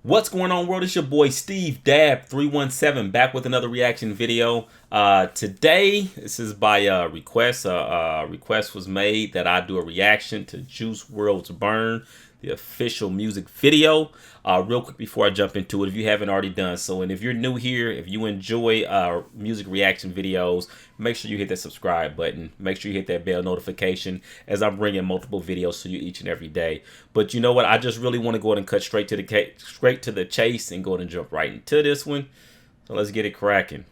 What's going on, world? It's your boy Steve Dab 317 back with another reaction video. Today, this is by request. Request was made that I do a reaction to Juice WRLD's Burn, the official music video. Real quick before I jump into it, if you haven't already done so, and if you're new here, if you enjoy music reaction videos, make sure you hit that subscribe button. Make sure you hit that bell notification as I'm bringing multiple videos to you each and every day. But you know what? I just really want to go ahead and cut straight to the chase and go ahead and jump right into this one. So let's get it cracking.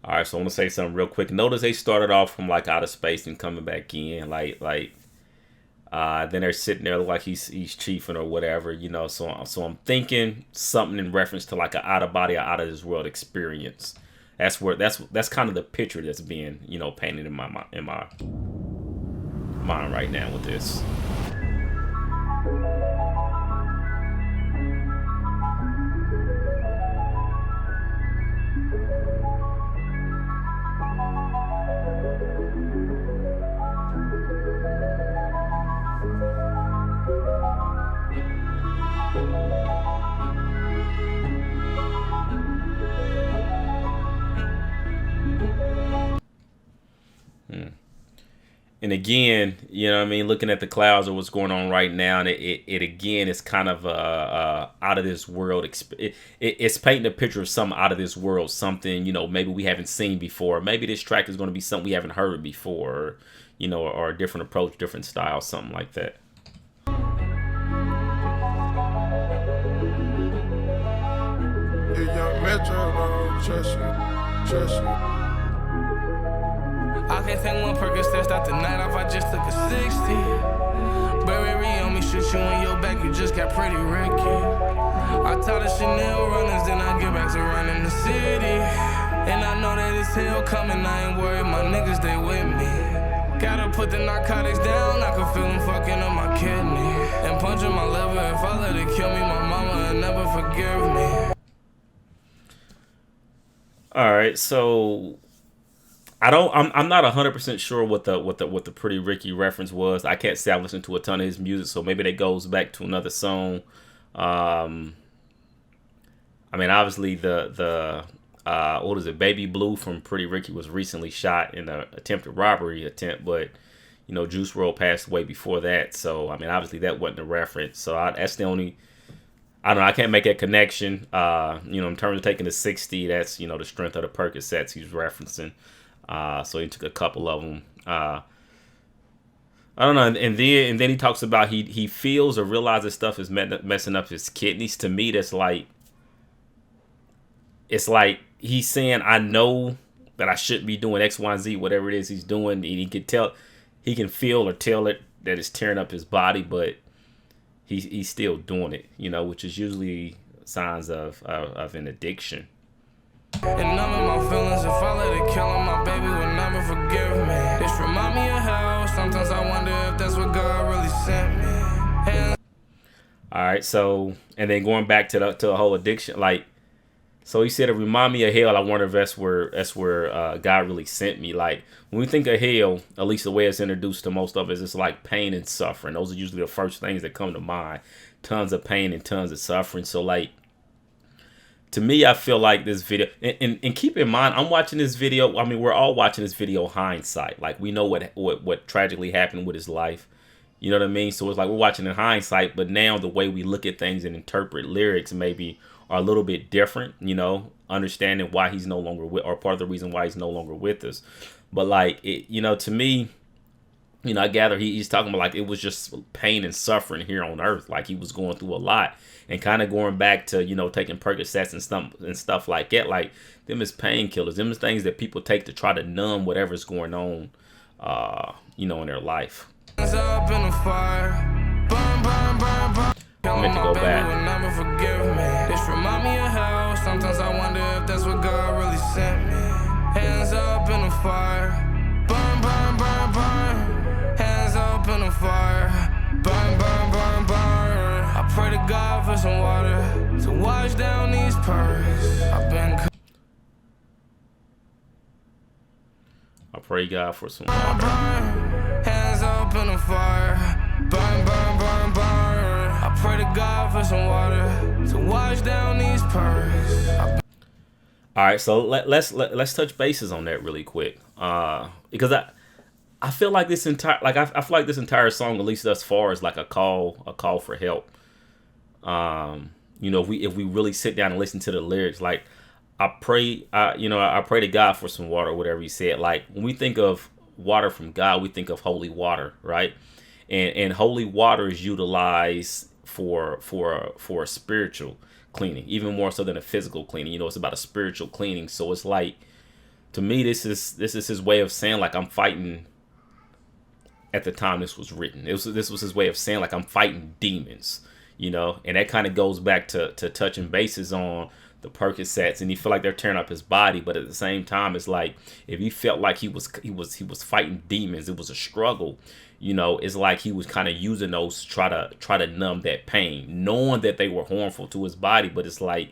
All right, so I want to say something real quick. Notice they started off from like outer space and coming back in, then they're sitting there like he's chiefing or whatever, you know. So I'm thinking something in reference to like an out of body or out of this world experience. That's kind of the picture that's being, you know, painted in my mind right now with this. And again, you know what I mean, looking at the clouds or what's going on right now, and it again is kind of out of this world. It's painting a picture of something out of this world, something, you know, maybe we haven't seen before. Maybe this track is going to be something we haven't heard before, or, you know, or a different approach, different style, something like that. I can't take one Percocet, start the night off, I just took a 60. Burberry on me, shoot you in your back, you just got pretty Ricky. I taught the Chanel runners, then I get back to running the city. And I know that it's hell coming, I ain't worried, my niggas, they with me. Gotta put the narcotics down, I can feel them fucking on my kidney. And punching my liver, if I let it kill me, my mama will never forgive me. Alright, so I'm not 100% sure what the Pretty Ricky reference was. I can't say I've listened to a ton of his music, so maybe that goes back to another song. I mean, obviously the what is it, Baby Blue from Pretty Ricky was recently shot in an attempted robbery attempt, but you know, Juice WRLD passed away before that, so I mean, obviously that wasn't a reference. So that's the only, I don't know, I can't make that connection. You know, in terms of taking the 60, that's, you know, the strength of the Percocets he's referencing. So he took a couple of them. I don't know. And then he talks about he feels or realizes stuff is messing up his kidneys. To me, that's like, it's like he's saying, I know that I shouldn't be doing X, Y, and Z, whatever it is he's doing. And he can feel or tell it that it's tearing up his body, but he's still doing it, you know, which is usually signs of an addiction. And none of my feelings, if I let it kill him, my baby would never forgive me. This remind me of hell. Sometimes I wonder if that's what God really sent me. All right, so, and then going back to the whole addiction, like, so he said, it remind me of hell. I wonder if that's where God really sent me. Like, when we think of hell, at least the way it's introduced to most of us, it's like pain and suffering. Those are usually the first things that come to mind. Tons of pain and tons of suffering. So, like, to me, I feel like this video, and keep in mind, I'm watching this video. I mean, we're all watching this video hindsight. Like, we know what tragically happened with his life. You know what I mean? So it's like we're watching in hindsight, but now the way we look at things and interpret lyrics maybe are a little bit different, you know, understanding why he's no longer with, or part of the reason why he's no longer with us. But like, you know, to me, you know, I gather he's talking about like it was just pain and suffering here on earth. Like he was going through a lot, and kind of going back to, you know, taking Percocets and stuff like that. Like them is painkillers. Them is things that people take to try to numb whatever's going on, you know, in their life. I meant to go back. This remind me of hell. Sometimes I wonder if that's what God really sent me. Hands up in the fire. Burn, burn, burn, burn. Hands up in the fire. Burn, burn, burn, burn. some water to wash down these pearls. I've been I pray God for some burn, water. burn, hands up in the fire. Burn, burn, burn, burn. I pray to God for some water to wash down these pearls. All right, so let's touch bases on that really quick, because I feel like this entire I feel like this entire song, at least thus far, is like a call for help. You know, if we really sit down and listen to the lyrics, like I pray to God for some water, whatever he said. Like when we think of water from God, we think of holy water, right? And holy water is utilized for a spiritual cleaning, even more so than a physical cleaning. You know, it's about a spiritual cleaning. So it's like, to me, this is his way of saying, like, I'm fighting. At the time this was written, this was his way of saying, like, I'm fighting demons, you know. And that kind of goes back to touching bases on the Percocets, and he feel like they're tearing up his body, but at the same time, it's like if he felt like he was fighting demons, it was a struggle, you know. It's like he was kind of using those to try to numb that pain, knowing that they were harmful to his body, but it's like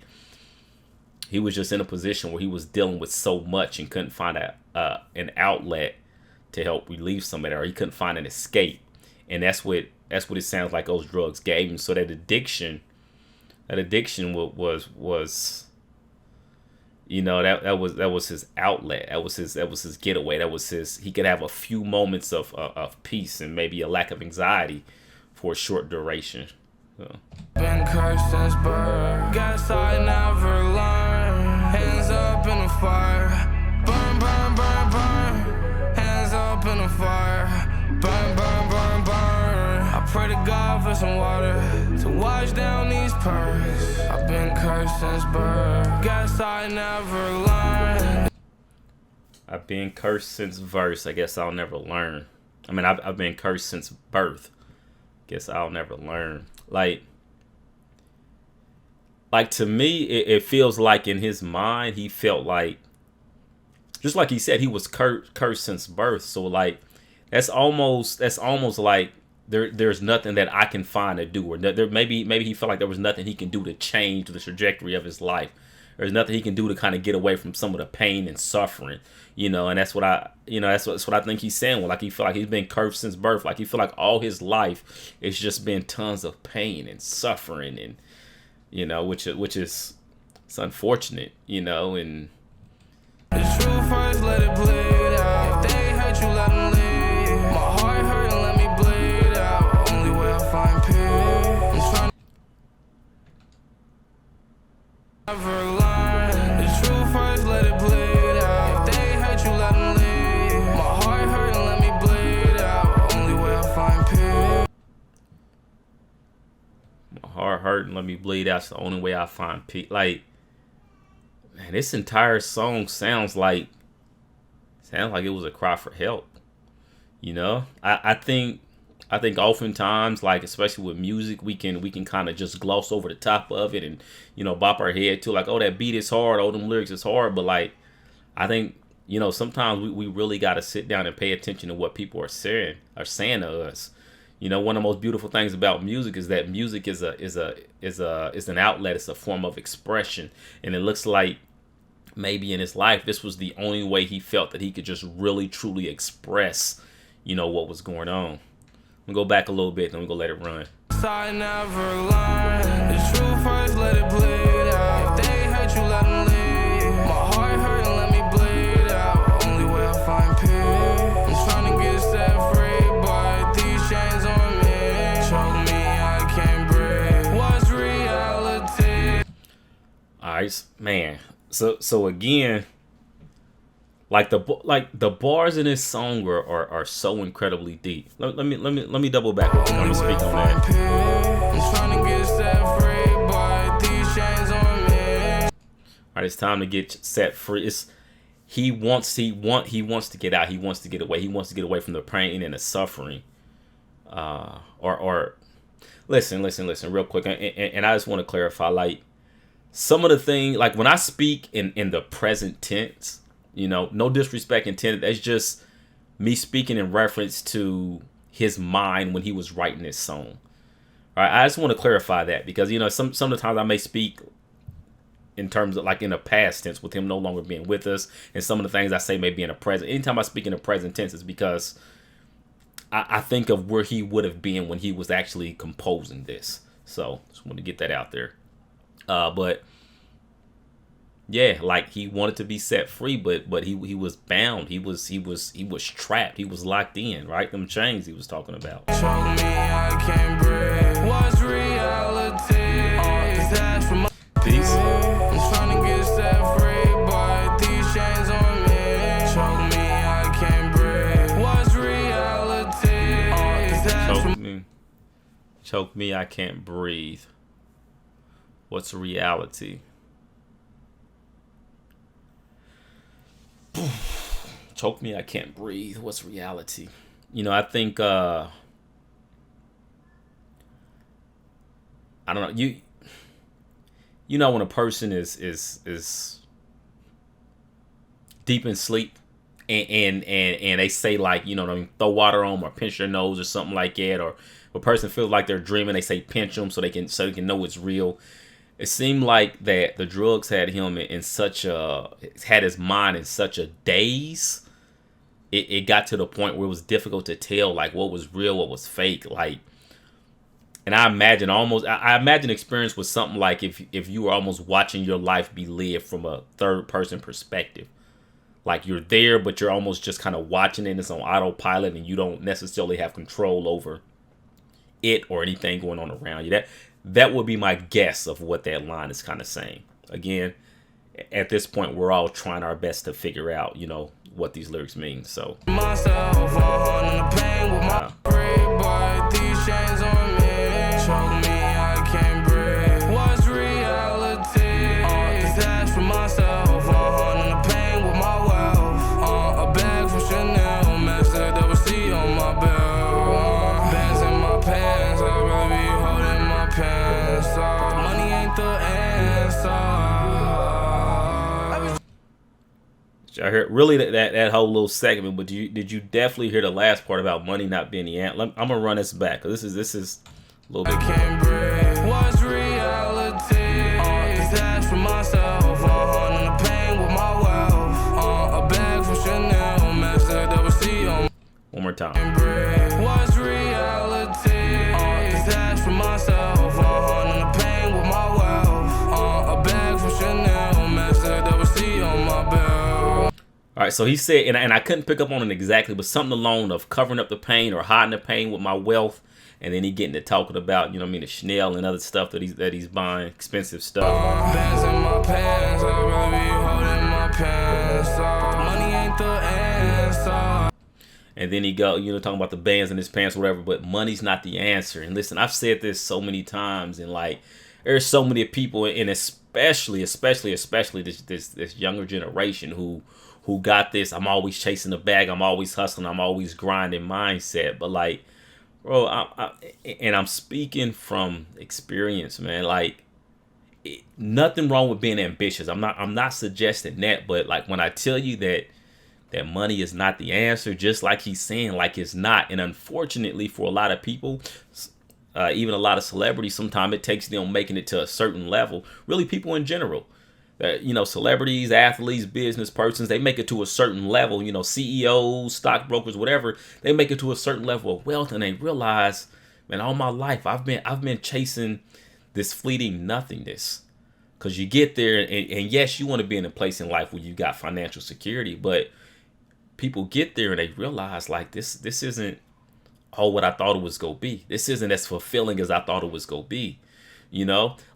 he was just in a position where he was dealing with so much and couldn't find an outlet to help relieve some of that, or he couldn't find an escape. And that's what it sounds like those drugs gave him. So that addiction was you know, that was his outlet. That was his getaway. That was he could have a few moments of peace and maybe a lack of anxiety for a short duration. So. Been cursed since birth. Guess I never learned. Hands up in the fire. Burn, burn, burn, burn. Hands up in the fire. Burn, burn, burn, burn. I pray to God for some water to wash down these pearls. I've been cursed since birth. Guess I never learned. I've been cursed since verse. I guess I'll never learn. I mean, I've been cursed since birth. Guess I'll never learn. Like to me, it feels like in his mind, he felt like, just like he said, he was cursed since birth. So like, that's almost like there's nothing that I can find to do, or there maybe he felt like there was nothing he can do to change the trajectory of his life. There's nothing he can do to kind of get away from some of the pain and suffering, you know. And that's what I think he's saying. Well, like he feel like he's been cursed since birth. Like he feel like all his life it's just been tons of pain and suffering, and you know, which is it's unfortunate, you know. And the truth first, let it bleed out. If they hurt you, let them leave. My heart hurt and let me bleed out. Only way I find peace. I'm trying to never learn. The truth first, let it bleed out. If they hurt you, let them leave. My heart hurt and let me bleed out. Only way I find peace. my heart hurt and let me bleed out. It's the only way I find peace. Like, man, this entire song sounds like it was a cry for help. You know, I think oftentimes, like especially with music, we can kind of just gloss over the top of it and, you know, bop our head to like, oh, that beat is hard, oh, them lyrics is hard. But like, I think, you know, sometimes we really got to sit down and pay attention to what people are saying to us. You know, one of the most beautiful things about music is that music is an outlet. It's a form of expression, and it looks like maybe in his life this was the only way he felt that he could just really truly express, you know, what was going on. We'll go back a little bit, then we're gonna let it run. I never learned. The truth first, let it bleed out. If they hurt you, let them leave. My heart hurt and let me bleed out. Only way I find peace. I'm trying to get set free, but these chains on me choke me, I can't breathe. What's reality? Alright, man. So again, like the bars in this song are so incredibly deep. Let me double back. I'm gonna speak on that. I'm trying to get set free, but these chains on me. All right, it's time to get set free. He wants to get out. He wants to get away. He wants to get away from the pain and the suffering. Or listen, real quick, and I just want to clarify, like some of the things, like when I speak in the present tense. You know, no disrespect intended. That's just me speaking in reference to his mind when he was writing this song. All right, I just want to clarify that because some of the times I may speak in terms of like in the past tense with him no longer being with us, and some of the things I say may be in the present. Anytime I speak in the present tense, it's because I think of where he would have been when he was actually composing this. So just want to get that out there. But yeah, like he wanted to be set free, but he was bound. He was trapped. He was locked in, right? Them chains he was talking about. Show me I can't breathe. What's reality? Peace. I'm trying to get set free, but these chains on me. Show me I can't breathe. What's reality? Choke me, I can't breathe. What's reality? Choke me, I can't breathe. What's reality? I think I don't know. When a person is deep in sleep and they say like, throw water on them or pinch their nose or something like that, or if a person feels like they're dreaming, they say pinch them so they can know it's real. It seemed like that the drugs had him in such had his mind in such a daze. It got to the point where it was difficult to tell like what was real, what was fake. Like, and I imagine experience was something like if you were almost watching your life be lived from a third person perspective. Like you're there, but you're almost just kind of watching it. It's on autopilot, and you don't necessarily have control over it or anything going on around you. That would be my guess of what that line is kind of saying. Again, at this point, we're all trying our best to figure out, what these lyrics mean. So. Myself on the pain with my but these chains on me. Show me I can't breathe. What's reality? Detached from myself on the pain with my wealth. A bag from Chanel, master double C on my belt. Bands in my pants, I'd rather be holding my pants. Money ain't the answer. I heard really that whole little segment, but did you definitely hear the last part about money not being the answer? I'm gonna run this back because this is a little bit. I can't breathe. What's reality? Detached from myself on the pain with my wealth. A bag from Chanel, master double C on. One more time. What's reality? Detached from myself on the pain with my wealth. A bag from Chanel, master double C on my belt. All right, so he said, and I couldn't pick up on it exactly, but something along of covering up the pain or hiding the pain with my wealth, and then he getting to talking about, the Chanel and other stuff that he's buying, expensive stuff. Bands in my pants, I'd rather be holding my pants. Money ain't the answer. And then he go, talking about the bands in his pants, or whatever, but money's not the answer. And listen, I've said this so many times, and like, there's so many people, and especially this younger generation who got this I'm always chasing the bag, I'm always hustling, I'm always grinding mindset. But like, bro, I'm speaking from experience, man. Like, nothing wrong with being ambitious. I'm not suggesting that, but like when I tell you that money is not the answer, just like he's saying, like it's not. And unfortunately for a lot of people, even a lot of celebrities, sometimes it takes them making it to a certain level. Really, people in general. Celebrities, athletes, business persons, they make it to a certain level, CEOs, stockbrokers, whatever, they make it to a certain level of wealth, and they realize, man, all my life I've been chasing this fleeting nothingness. Because you get there, and yes, you want to be in a place in life where you got financial security, but people get there and they realize like this isn't all what I thought it was gonna be. This isn't as fulfilling as I thought it was gonna be.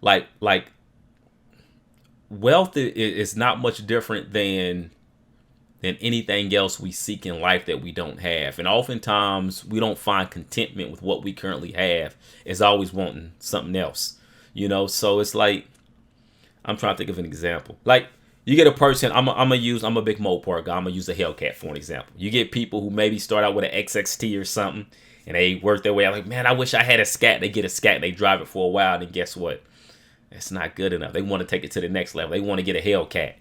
Like wealth is not much different than anything else we seek in life that we don't have. And oftentimes we don't find contentment with what we currently have. It's always wanting something else, So it's like, I'm trying to think of an example. Like, you get a person, I'm a big Mopar guy. I'm gonna use a Hellcat for an example. You get people who maybe start out with an XXT or something, and they work their way out like, man, I wish I had a Scat. They get a Scat and they drive it for a while, and then guess what? It's not good enough. They want to take it to the next level. They want to get a Hellcat,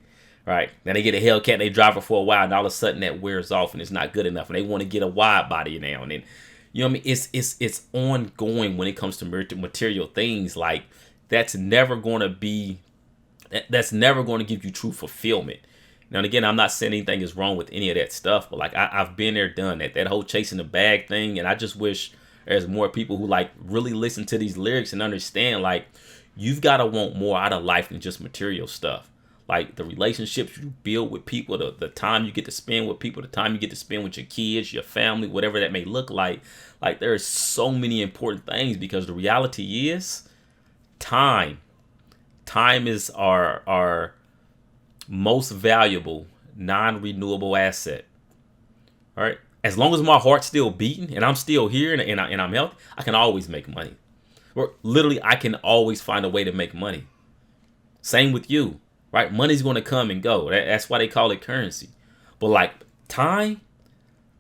right? Then they get a Hellcat and they drive it for a while, and all of a sudden that wears off and it's not good enough. And they want to get a wide body now. And then, You know what I mean? It's ongoing when it comes to material things. Like that's never going to be, that's never going to give you true fulfillment. Now, and again, I'm not saying anything is wrong with any of that stuff, but like I've been there, done that whole chasing the bag thing. And I just wish there's more people who like really listen to these lyrics and understand like you've got to want more out of life than just material stuff. Like the relationships you build with people, the time you get to spend with people, the time you get to spend with your kids, your family, whatever that may look like. Like there are so many important things because the reality is time. Time is our most valuable non-renewable asset. All right. As long as my heart's still beating and I'm still here and I'm healthy, I can always make money. Or literally, I can always find a way to make money. Same with you. Right? Money's going to come and go. That's why they call it currency. But like time,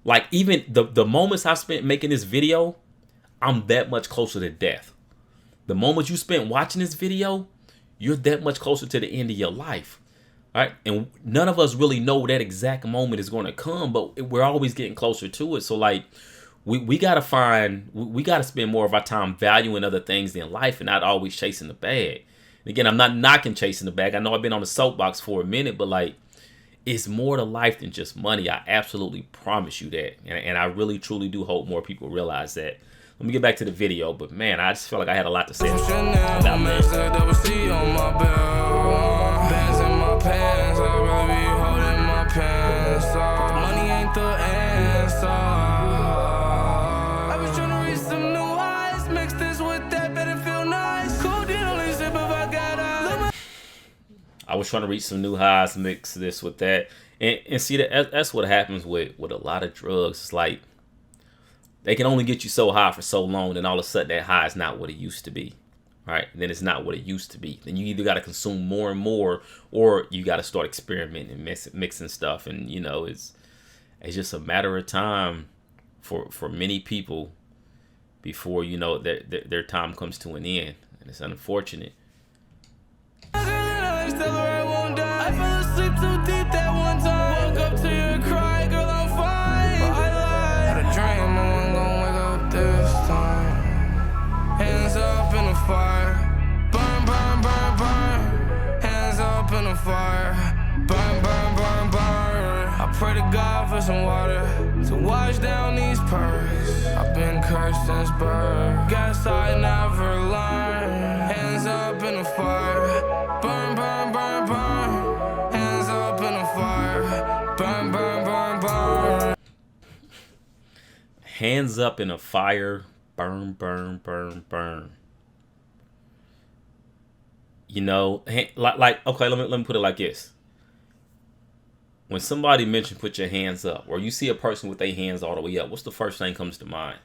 like even the moments I spent making this video, I'm that much closer to death. The moments you spent watching this video, you're that much closer to the end of your life. Right? And none of us really know that exact moment is going to come, but we're always getting closer to it. So like we got to spend more of our time valuing other things than life and not always chasing the bag. Again, I'm not knocking chasing the bag. I know I've been on the soapbox for a minute, but like, it's more to life than just money. I absolutely promise you that. And I really, truly do hope more people realize that. Let me get back to the video, but man, I just felt like I had a lot to say about I was trying to reach some new highs, mix this with that. And see, that's what happens with a lot of drugs. It's like they can only get you so high for so long, and all of a sudden that high is not what it used to be. Right? And then it's not what it used to be. Then you either got to consume more and more, or you got to start experimenting and mixing stuff. And, you know, it's just a matter of time for many people before, you know, their time comes to an end. And it's unfortunate. I fell asleep too deep that one time. Woke up to your cry, girl, I'm fine. But I lied. Had a dream, I wasn't gonna wake up this time. Hands up in the fire. Burn, burn, burn, burn. Hands up in the fire. Burn, burn, burn, burn. I pray to God for some water to wash down these pearls. I've been cursed since birth. Guess I never learned. Hands up in the fire. Burn, burn, burn, burn. Hands up in the fire. Burn, burn, burn, burn. Hands up in a fire. Burn, burn, burn, burn. You know, like okay, let me put it like this. When somebody mentions put your hands up, or you see a person with their hands all the way up, what's the first thing comes to mind?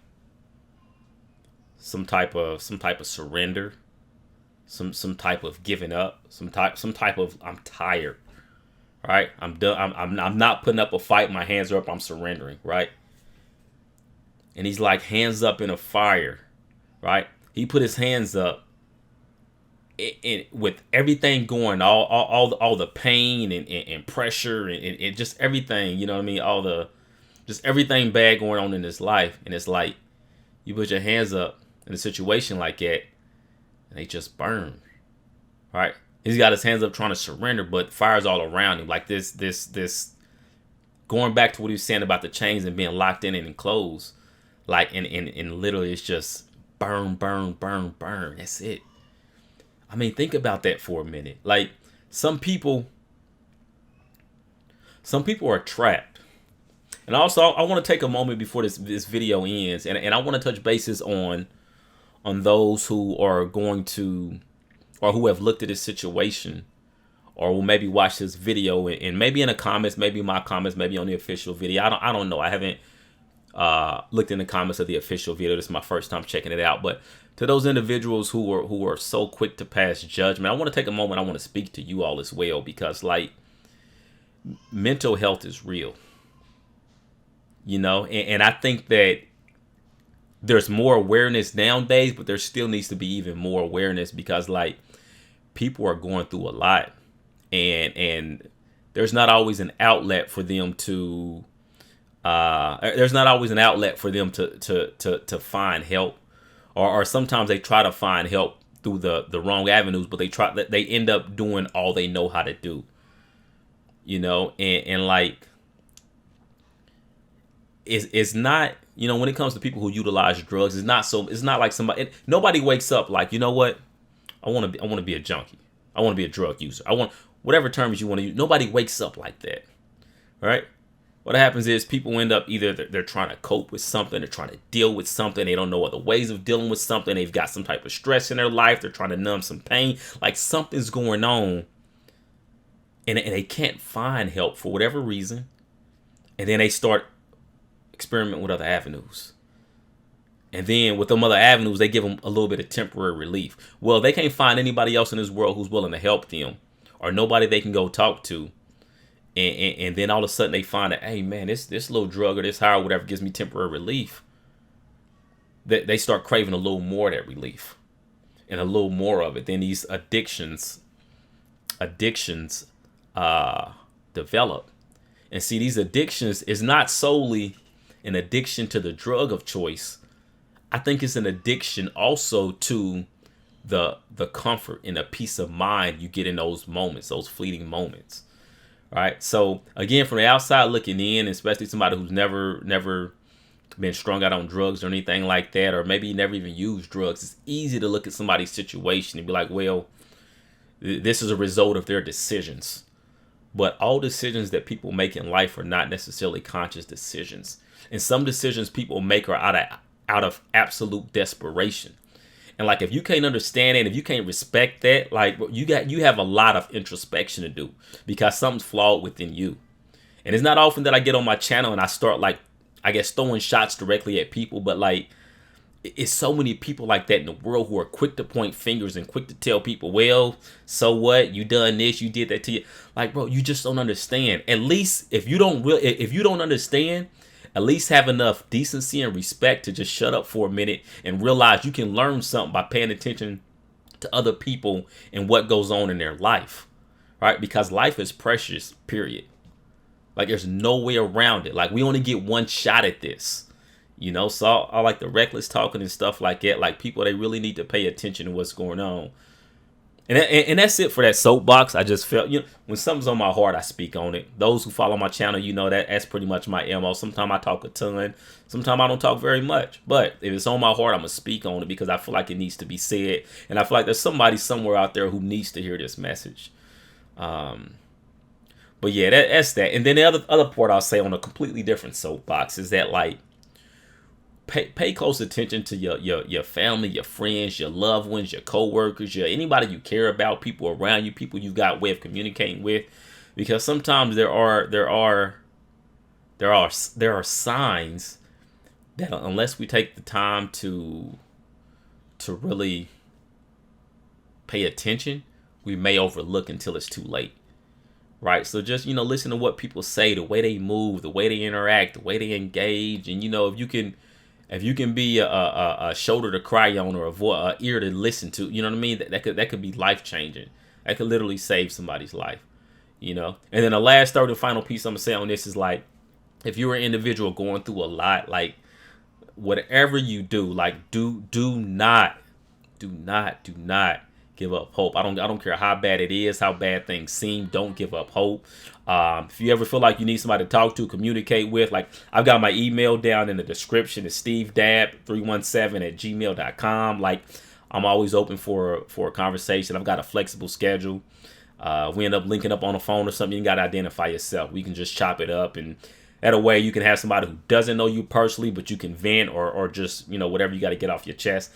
Some type of surrender, some type of giving up, some type of I'm tired, right? I'm done. I'm not putting up a fight. My hands are up. I'm surrendering, right? And he's like hands up in a fire, right? He put his hands up. With everything going, all the pain and pressure and just everything, you know what I mean? Just everything bad going on in his life. And it's like, you put your hands up in a situation like that and they just burn, right? He's got his hands up trying to surrender, but fire's all around him. Like this, going back to what he was saying about the chains and being locked in and enclosed, like, and literally it's just burn, burn, burn, burn. That's it. I mean, think about that for a minute. Like, some people are trapped. And also, I want to take a moment before this video ends, and I want to touch bases on those who are going to, or who have looked at this situation, or will maybe watch this video, and maybe in the comments, maybe my comments, maybe on the official video. I don't know. I haven't looked in the comments of the official video. This is my first time checking it out, but to those individuals who are so quick to pass judgment, I want to take a moment. I want to speak to you all as well, because like, mental health is real, you know, and I think that there's more awareness nowadays, but there still needs to be even more awareness, because like, people are going through a lot, and there's not always an outlet for them to There's not always an outlet for them to find help, or sometimes they try to find help through the wrong avenues, but they end up doing all they know how to do, and like it's not, when it comes to people who utilize drugs, it's not like nobody wakes up like, you know what, I want to be a junkie, I want to be a drug user, I want whatever terms you want to use. Nobody wakes up like that, right? What happens is people end up either they're trying to cope with something, they're trying to deal with something, they don't know other ways of dealing with something, they've got some type of stress in their life, they're trying to numb some pain, like something's going on, and they can't find help for whatever reason, and then they start experimenting with other avenues. And then with them other avenues, they give them a little bit of temporary relief. Well, they can't find anybody else in this world who's willing to help them, or nobody they can go talk to. And then all of a sudden they find that, hey man, this little drug or this high or whatever gives me temporary relief. They start craving a little more of that relief and a little more of it. Then these addictions develop. And see, these addictions is not solely an addiction to the drug of choice. I think it's an addiction also to the comfort and the peace of mind you get in those moments, those fleeting moments. Right. So again, from the outside looking in, especially somebody who's never been strung out on drugs or anything like that, or maybe never even used drugs, it's easy to look at somebody's situation and be like, well, this is a result of their decisions. But all decisions that people make in life are not necessarily conscious decisions. And some decisions people make are out of absolute desperation. And like, if you can't understand it, if you can't respect that, like you have a lot of introspection to do, because something's flawed within you. And it's not often that I get on my channel and I start, like, I guess, throwing shots directly at people, but like, it's so many people like that in the world who are quick to point fingers and quick to tell people, well, so what? You done this, you did that to you. Like, bro, you just don't understand. At least if you don't understand, at least have enough decency and respect to just shut up for a minute and realize you can learn something by paying attention to other people and what goes on in their life, right? Because life is precious, period. Like, there's no way around it. Like, we only get one shot at this, So I like the reckless talking and stuff like that. Like, people, they really need to pay attention to what's going on. And that's it for that soapbox. I just felt, when something's on my heart, I speak on it. Those who follow my channel, that's pretty much my MO. Sometimes I talk a ton. Sometimes I don't talk very much. But if it's on my heart, I'm going to speak on it because I feel like it needs to be said. And I feel like there's somebody somewhere out there who needs to hear this message. But yeah, that's that. And then the other part I'll say on a completely different soapbox is that, like, pay close attention to your family, your friends, your loved ones, your coworkers, anybody you care about, people around you, people you've got a way of communicating with, because sometimes there are signs that unless we take the time to really pay attention, we may overlook until it's too late. Right. So just, listen to what people say, the way they move, the way they interact, the way they engage. And, if you can be a shoulder to cry on, or a ear to listen to, you know what I mean? That could be life changing. That could literally save somebody's life, And then the last third and final piece I'm gonna say on this is, like, if you're an individual going through a lot, like, whatever you do, like, do not give up hope. I don't care how bad it is, how bad things seem. Don't give up hope. If you ever feel like you need somebody to talk to, communicate with, like, I've got my email down in the description. It's stevedab317@gmail.com. Like, I'm always open for a conversation. I've got a flexible schedule. We end up linking up on the phone or something. You got to identify yourself. We can just chop it up, and that way you can have somebody who doesn't know you personally, but you can vent or just, whatever you got to get off your chest.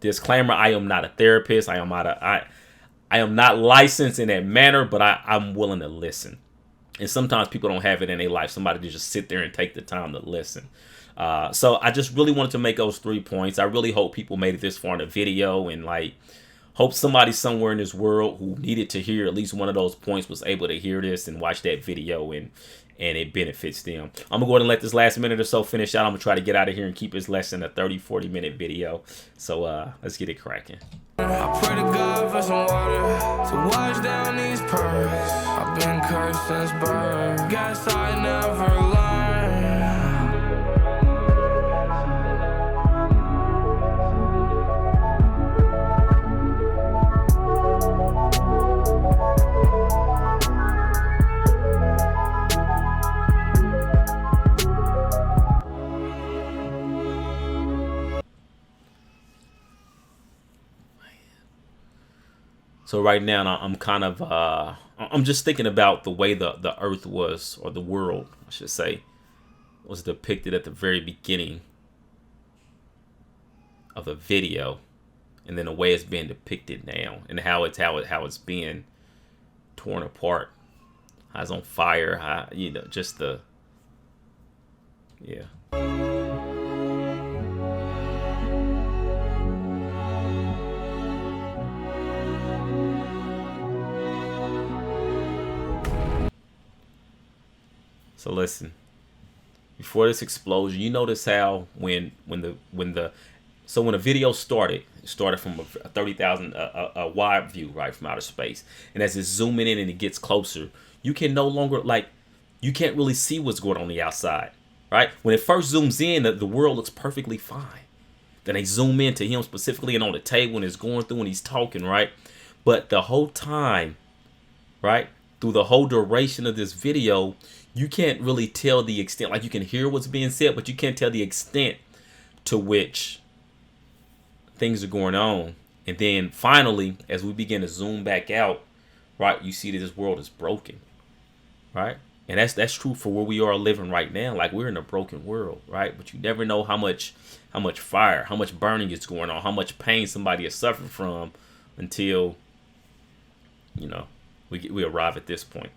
Disclaimer, I am not a therapist. I am not licensed in that manner, but I'm willing to listen. And sometimes people don't have it in their life, somebody to just sit there and take the time to listen. So I just really wanted to make those 3 points. I really hope people made it this far in the video, and, like, hope somebody somewhere in this world who needed to hear at least one of those points was able to hear this and watch that video, and it benefits them. I'm going to go ahead and let this last minute or so finish out. I'm going to try to get out of here and keep this less than a 30-40 minute video. So let's get it cracking. I pray to God for some water to wash down these pearls. I've been cursed since birth. Guess I never learned. So right now I'm kind of I'm just thinking about the way the earth was, or the world I should say, was depicted at the very beginning of the video, and then the way it's being depicted now, and how it's being torn apart, how it's on fire, how, you know, just the, yeah. So listen, before this explosion, you notice how when a video started, it started from a 30,000 a wide view, right, from outer space, and as it's zooming in and it gets closer, you can no longer, like, you can't really see what's going on the outside, right? When it first zooms in, the world looks perfectly fine. Then they zoom in to him specifically and on the table and it's going through and he's talking, right? But the whole time, right, through the whole duration of this video, you can't really tell the extent. Like, you can hear what's being said, but you can't tell the extent to which things are going on. And then finally, as we begin to zoom back out, right, you see that this world is broken, right? And that's true for where we are living right now. Like, we're in a broken world, right? But you never know how much fire, how much burning is going on, how much pain somebody is suffering from, until, you know, we arrive at this point.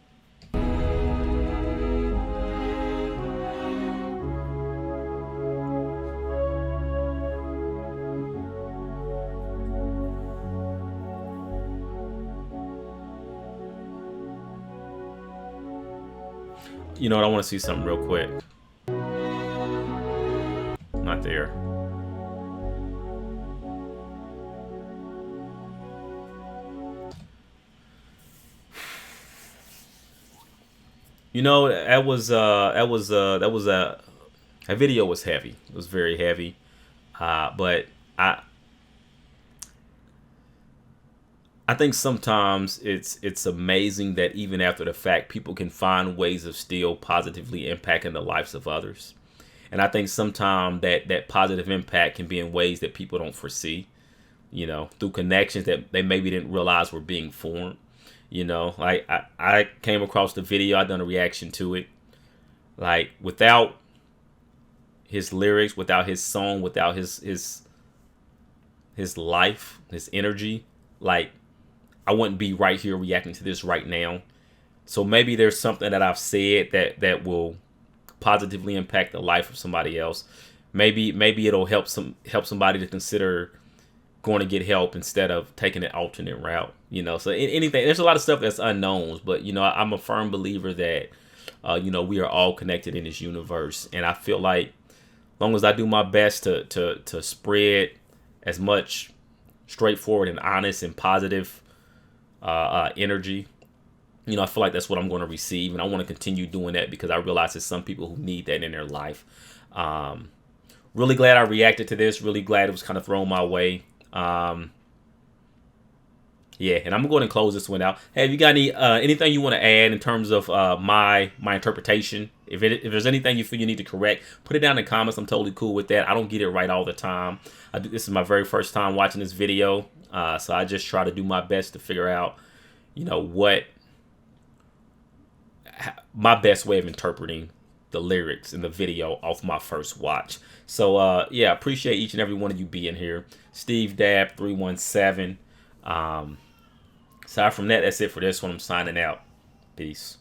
You know what? I want to see something real quick. Not there. You know, that video was heavy. It was very heavy. But I think sometimes it's amazing that even after the fact, people can find ways of still positively impacting the lives of others. And I think sometimes that positive impact can be in ways that people don't foresee, you know, through connections that they maybe didn't realize were being formed. You know, like I came across the video, I done a reaction to it. Like, without his lyrics, without his song, without his life, his energy, like, I wouldn't be right here reacting to this right now. So maybe there's something that I've said that will positively impact the life of somebody else. Maybe it'll help somebody to consider going to get help instead of taking an alternate route. You know, so anything, there's a lot of stuff that's unknowns, but, you know, I'm a firm believer that you know, we are all connected in this universe, and I feel like as long as I do my best to spread as much straightforward and honest and positive energy, you know, I feel like that's what I'm going to receive, and I want to continue doing that because I realize there's some people who need that in their life. Really glad I reacted to this. Really glad it was kind of thrown my way. Yeah, and I'm going to close this one out. Hey, have you got anything you want to add in terms of my interpretation? If there's anything you feel you need to correct, put it down in the comments. I'm totally cool with that. I don't get it right all the time. This is my very first time watching this video, so I just try to do my best to figure out, you know, what my best way of interpreting the lyrics in the video off my first watch. So yeah, appreciate each and every one of you being here. Steve Dab 317. Aside from that, that's it for this one. I'm signing out. Peace.